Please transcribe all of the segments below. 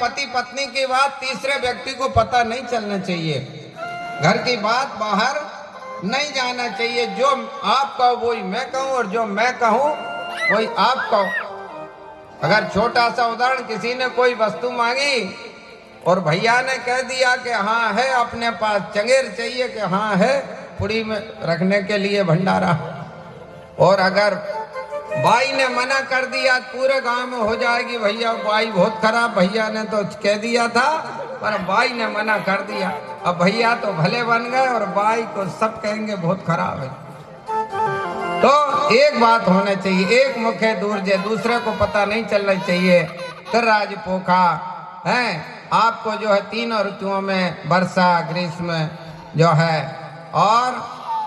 पति पत्नी की बात तीसरे व्यक्ति को पता नहीं चलना चाहिए। घर की बात बाहर नहीं जाना चाहिए। जो आप कहो वही मैं कहूँ और जो मैं कहूँ वही आप कहो। अगर छोटा सा उदाहरण, किसी ने कोई वस्तु मांगी और भैया ने कह दिया कि हाँ है अपने पास, चंगेर चाहिए कि हाँ है पुड़ी में रखने के लिए भंडारा, और अगर बाई ने मना कर दिया पूरे गांव में हो जाएगी भैया बाई बहुत खराब, भैया ने तो कह दिया था पर बाई ने मना कर दिया। अब भैया तो भले बन गए और बाई को सब कहेंगे बहुत खराब है। तो एक बात होना चाहिए, एक मुख है दूसरे को पता नहीं चलना चाहिए। कर राज पोखा है आपको जो है तीनों ऋतुओं में, वर्षा ग्रीष्म जो है और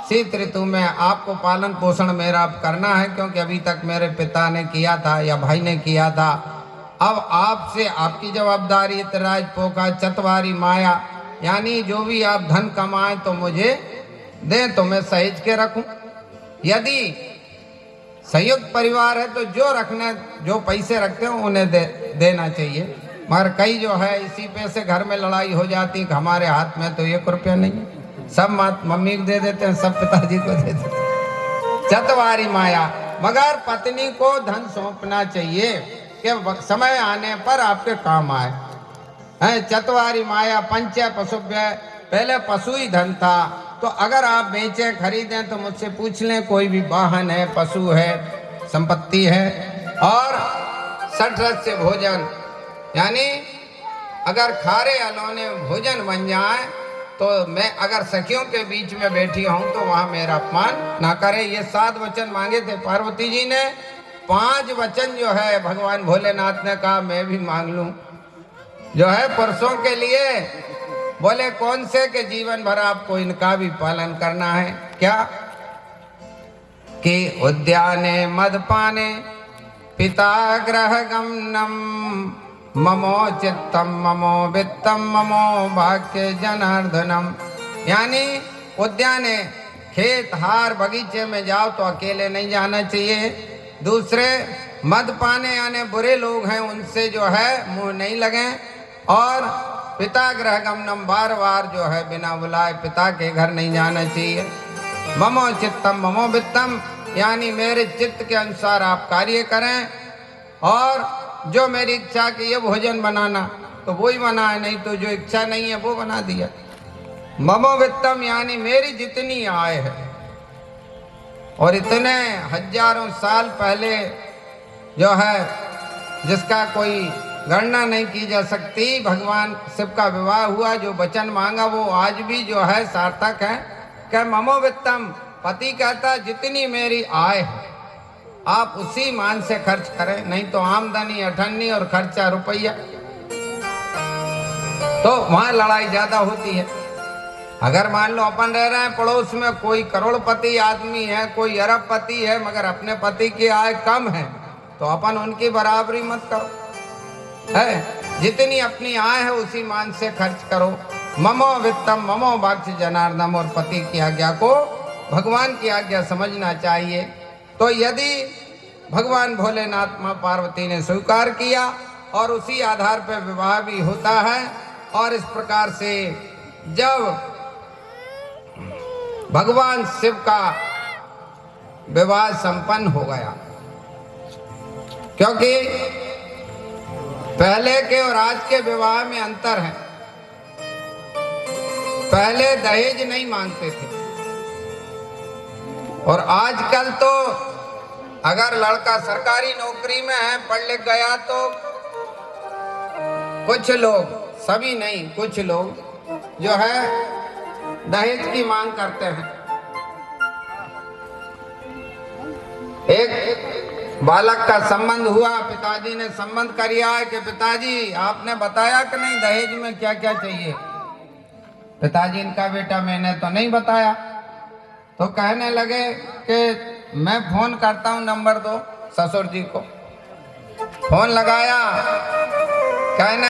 शीत ऋतु में आपको पालन पोषण मेरा करना है, क्योंकि अभी तक मेरे पिता ने किया था या भाई ने किया था। अब आपसे आपकी जवाबदारी राज पोखा चतवारी माया, यानी जो भी आप धन कमाएं तो मुझे दें तो मैं सहेज के रखूं। यदि संयुक्त परिवार है तो जो पैसे रखते हो उन्हें देना चाहिए। मगर कई जो है इसी पैसे घर में लड़ाई हो जाती कि हमारे हाथ में तो 1 रुपया नहीं है, सब मम्मी को दे देते हैं, सब पिताजी को दे देते हैं। चतवारी माया, मगर पत्नी को धन सौंपना चाहिए कि समय आने पर आपके काम आए। है चतवारी माया पंच पशुभ्य, पहले पशु ही धन था, तो अगर आप बेचें खरीदें तो मुझसे पूछ लें, कोई भी वाहन है, पशु है, संपत्ति है। और 60 रस से भोजन, यानी अगर खारे अलोने भोजन बन जाए तो मैं अगर सखियों के बीच में बैठी हूं तो वहां मेरा अपमान ना करे। ये 7 वचन मांगे थे पार्वती जी ने, 5 वचन जो है भगवान भोलेनाथ ने कहा मैं भी मांग लूं जो है पुरुषों के लिए। बोले कौन से के जीवन भर आपको इनका भी पालन करना है। क्या कि उद्याने मदपाने पिता ग्रह गमनम ममो चित्तम ममो वित्तम ममो भाग्य जनार्दनम, यानी उद्याने खेत हार बगीचे में जाओ तो अकेले नहीं जाना चाहिए। दूसरे मद पाने यानी बुरे लोग हैं उनसे जो है मुंह नहीं लगे। और पिता गृह गमनम, बार बार जो है बिना बुलाए पिता के घर नहीं जाना चाहिए। ममो चित्तम ममो वित्तम, यानी मेरे चित्त के अनुसार आप कार्य करें, और जो मेरी इच्छा की ये भोजन बनाना तो वो ही बनाए, नहीं तो जो इच्छा नहीं है वो बना दिया। ममो वित्तम, यानी मेरी जितनी आय है, और इतने हजारों साल पहले जो है जिसका कोई गणना नहीं की जा सकती, भगवान शिव का विवाह हुआ, जो वचन मांगा वो आज भी जो है सार्थक है। क्या ममो वित्तम, पति कहता जितनी मेरी आय है आप उसी मान से खर्च करें, नहीं तो आमदनी अठन्नी और खर्चा रुपया, तो वहां लड़ाई ज्यादा होती है। अगर मान लो अपन रह रहे हैं पड़ोस में, कोई करोड़पति आदमी है, कोई अरबपति है, मगर अपने पति की आय कम है, तो अपन उनकी बराबरी मत करो। है जितनी अपनी आय है उसी मान से खर्च करो। ममो वित्तम ममो भाग्य जनार्दनम, और पति की आज्ञा को भगवान की आज्ञा समझना चाहिए। तो यदि भगवान भोलेनाथ मां पार्वती ने स्वीकार किया और उसी आधार पर विवाह भी होता है, और इस प्रकार से जब भगवान शिव का विवाह संपन्न हो गया, क्योंकि पहले के और आज के विवाह में अंतर है। पहले दहेज नहीं मांगते थे, और आजकल तो अगर लड़का सरकारी नौकरी में है, पढ़ लिख गया, तो कुछ लोग, सभी नहीं, कुछ लोग जो है दहेज की मांग करते हैं। एक बालक का संबंध हुआ, पिताजी ने संबंध किया है कि पिताजी आपने बताया कि नहीं दहेज में क्या क्या चाहिए। पिताजी इनका बेटा मैंने तो नहीं बताया। तो कहने लगे कि मैं फोन करता हूं, नंबर दो ससुर जी को। फोन लगाया, कहने